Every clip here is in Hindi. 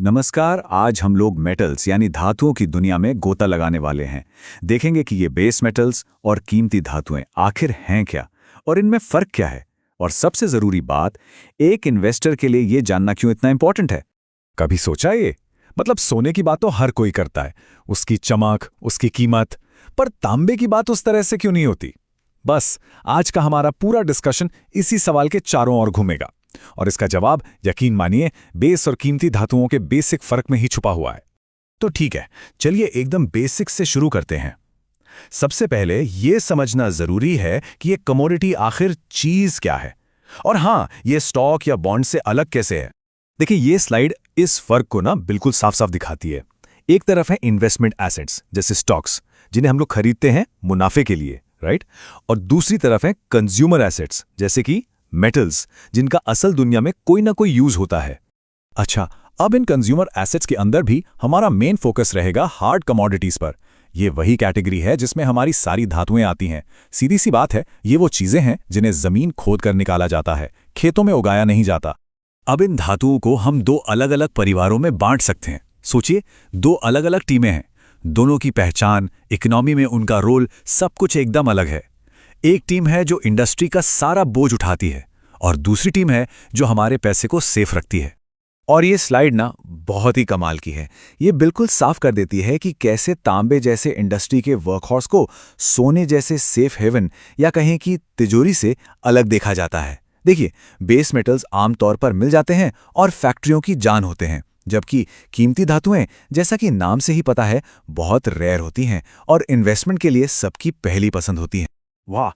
नमस्कार। आज हम लोग मेटल्स यानी धातुओं की दुनिया में गोता लगाने वाले हैं। देखेंगे कि ये बेस मेटल्स और कीमती धातुएं आखिर हैं क्या और इनमें फ़र्क क्या है। और सबसे ज़रूरी बात, एक इन्वेस्टर के लिए ये जानना क्यों इतना इंपॉर्टेंट है। कभी सोचा ये? मतलब सोने की बात तो हर कोई करता है, उसकी चमक, उसकी कीमत, पर तांबे की बात उस तरह से क्यों नहीं होती? बस आज का हमारा पूरा डिस्कशन इसी सवाल के चारों ओर घूमेगा और इसका जवाब यकीन मानिए बेस और कीमती धातुओं के बेसिक फर्क में ही छुपा हुआ है। तो ठीक है, चलिए एकदम बेसिक से शुरू करते हैं। सबसे पहले यह समझना जरूरी है कि ये कमोडिटी आखिर चीज क्या है, और हां, ये स्टॉक या बॉन्ड से अलग कैसे है। देखिए, ये स्लाइड इस फर्क को ना बिल्कुल साफ साफ दिखाती है। एक तरफ है इन्वेस्टमेंट एसेट्स जैसे स्टॉक्स, जिन्हें हम लोग खरीदते हैं मुनाफे के लिए, राइट? और दूसरी तरफ है कंज्यूमर एसेट्स जैसे कि मेटल्स, जिनका असल दुनिया में कोई ना कोई यूज होता है। अच्छा, अब इन कंज्यूमर एसेट्स के अंदर भी हमारा मेन फोकस रहेगा हार्ड कमोडिटीज पर। यह वही कैटेगरी है जिसमें हमारी सारी धातुएं आती हैं। सीधी सी बात है, ये वो चीजें हैं जिन्हें जमीन खोद कर निकाला जाता है, खेतों में उगाया नहीं जाता। अब इन धातुओं को हम दो अलग अलग परिवारों में बांट सकते हैं। सोचिए, दो अलग अलग टीमें हैं, दोनों की पहचान, इकोनॉमी में उनका रोल, सब कुछ एकदम अलग है। एक टीम है जो इंडस्ट्री का सारा बोझ उठाती है और दूसरी टीम है जो हमारे पैसे को सेफ रखती है। और ये स्लाइड ना बहुत ही कमाल की है। ये बिल्कुल साफ कर देती है कि कैसे तांबे जैसे इंडस्ट्री के वर्कहॉर्स को सोने जैसे सेफ हेवन या कहें कि तिजोरी से अलग देखा जाता है। देखिए, बेस मेटल्स आमतौर पर मिल जाते हैं और फैक्ट्रियों की जान होते हैं, जबकि कीमती धातुएं, जैसा कि नाम से ही पता है, बहुत रेयर होती हैं और इन्वेस्टमेंट के लिए सबकी पहली पसंद होती हैं। वाह,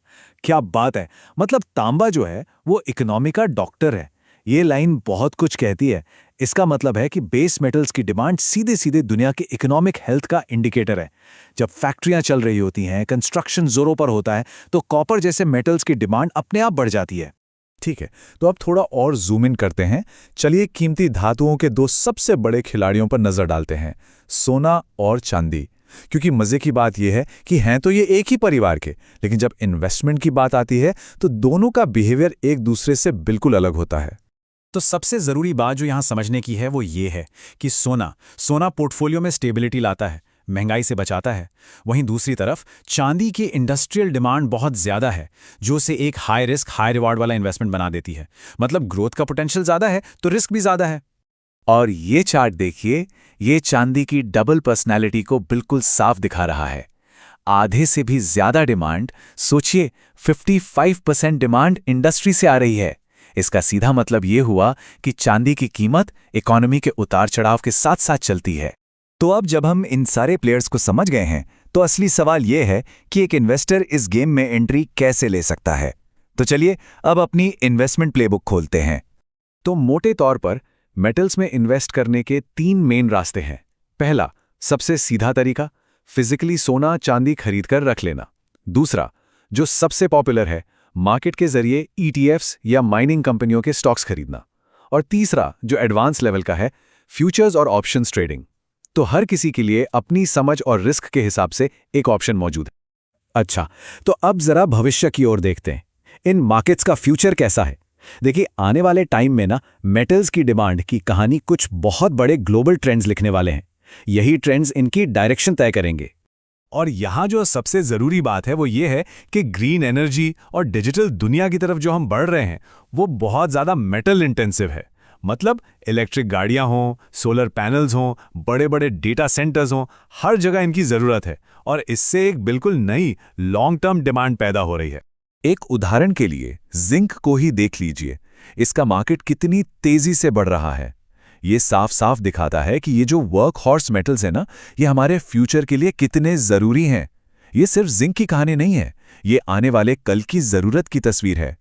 क्या बात है! मतलब तांबा जो है वो इकोनॉमी का डॉक्टर है। ये लाइन बहुत कुछ कहती है। इसका मतलब है कि बेस मेटल्स की डिमांड सीधे सीधे दुनिया के इकोनॉमिक हेल्थ का इंडिकेटर है। जब फैक्ट्रियां चल रही होती हैं, कंस्ट्रक्शन जोरों पर होता है, तो कॉपर जैसे मेटल्स की डिमांड अपने आप बढ़ जाती है। ठीक है, तो अब थोड़ा और जूम इन करते हैं। चलिए कीमती धातुओं के दो सबसे बड़े खिलाड़ियों पर नजर डालते हैं, सोना और चांदी। क्योंकि मजे की बात यह है कि हैं तो ये एक ही परिवार के, लेकिन जब इन्वेस्टमेंट की बात आती है तो दोनों का बिहेवियर एक दूसरे से बिल्कुल अलग होता है। तो सबसे जरूरी बात जो यहां समझने की है वो ये है कि सोना पोर्टफोलियो में स्टेबिलिटी लाता है, महंगाई से बचाता है। वहीं दूसरी तरफ चांदी की इंडस्ट्रियल डिमांड बहुत ज्यादा है, जो उसे एक हाई रिस्क हाई रिवार्ड वाला इन्वेस्टमेंट बना देती है। मतलब ग्रोथ का पोटेंशियल ज्यादा है तो रिस्क भी ज्यादा है। और ये चार्ट देखिए, ये चांदी की डबल पर्सनैलिटी को बिल्कुल साफ दिखा रहा है। आधे से भी ज्यादा डिमांड, सोचिए 55% डिमांड इंडस्ट्री से आ रही है। इसका सीधा मतलब ये हुआ कि चांदी की कीमत इकोनॉमी के उतार चढ़ाव के साथ साथ चलती है। तो अब जब हम इन सारे प्लेयर्स को समझ गए हैं, तो असली सवाल यह है कि एक इन्वेस्टर इस गेम में एंट्री कैसे ले सकता है। तो चलिए अब अपनी इन्वेस्टमेंट प्लेबुक खोलते हैं। तो मोटे तौर पर मेटल्स में इन्वेस्ट करने के तीन मेन रास्ते हैं। पहला, सबसे सीधा तरीका, फिजिकली सोना चांदी खरीदकर रख लेना। दूसरा, जो सबसे पॉपुलर है, मार्केट के जरिए ईटीएफ्स या माइनिंग कंपनियों के स्टॉक्स खरीदना। और तीसरा, जो एडवांस लेवल का है, फ्यूचर्स और ऑप्शंस ट्रेडिंग। तो हर किसी के लिए अपनी समझ और रिस्क के हिसाब से एक ऑप्शन मौजूद है। अच्छा, तो अब जरा भविष्य की ओर देखते हैं। इन मार्केट्स का फ्यूचर कैसा है? देखिए, आने वाले टाइम में ना मेटल्स की डिमांड की कहानी कुछ बहुत बड़े ग्लोबल ट्रेंड्स लिखने वाले हैं। यही ट्रेंड्स इनकी डायरेक्शन तय करेंगे। और यहाँ जो सबसे ज़रूरी बात है वो ये है कि ग्रीन एनर्जी और डिजिटल दुनिया की तरफ जो हम बढ़ रहे हैं वो बहुत ज़्यादा मेटल इंटेंसिव है। मतलब इलेक्ट्रिक गाड़ियाँ हों, सोलर पैनल्स हों, बड़े बड़े डेटा सेंटर्स हों, हर जगह इनकी ज़रूरत है और इससे एक बिल्कुल नई लॉन्ग टर्म डिमांड पैदा हो रही है। एक उदाहरण के लिए जिंक को ही देख लीजिए, इसका मार्केट कितनी तेजी से बढ़ रहा है। ये साफ साफ दिखाता है कि ये जो वर्क हॉर्स मेटल्स है ना, ये हमारे फ्यूचर के लिए कितने जरूरी हैं। ये सिर्फ जिंक की कहानी नहीं है, ये आने वाले कल की जरूरत की तस्वीर है।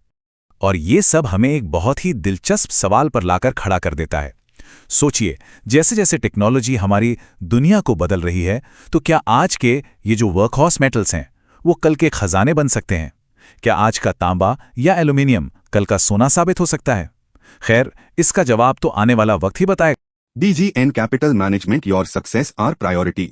और ये सब हमें एक बहुत ही दिलचस्प सवाल पर लाकर खड़ा कर देता है। सोचिए, जैसे जैसे टेक्नोलॉजी हमारी दुनिया को बदल रही है, तो क्या आज के ये जो वर्क हॉर्स मेटल्स हैं वो कल के खजाने बन सकते हैं? क्या आज का तांबा या एल्यूमिनियम कल का सोना साबित हो सकता है? खैर, इसका जवाब तो आने वाला वक्त ही बताएगा। DGN Capital Management, your success our priority.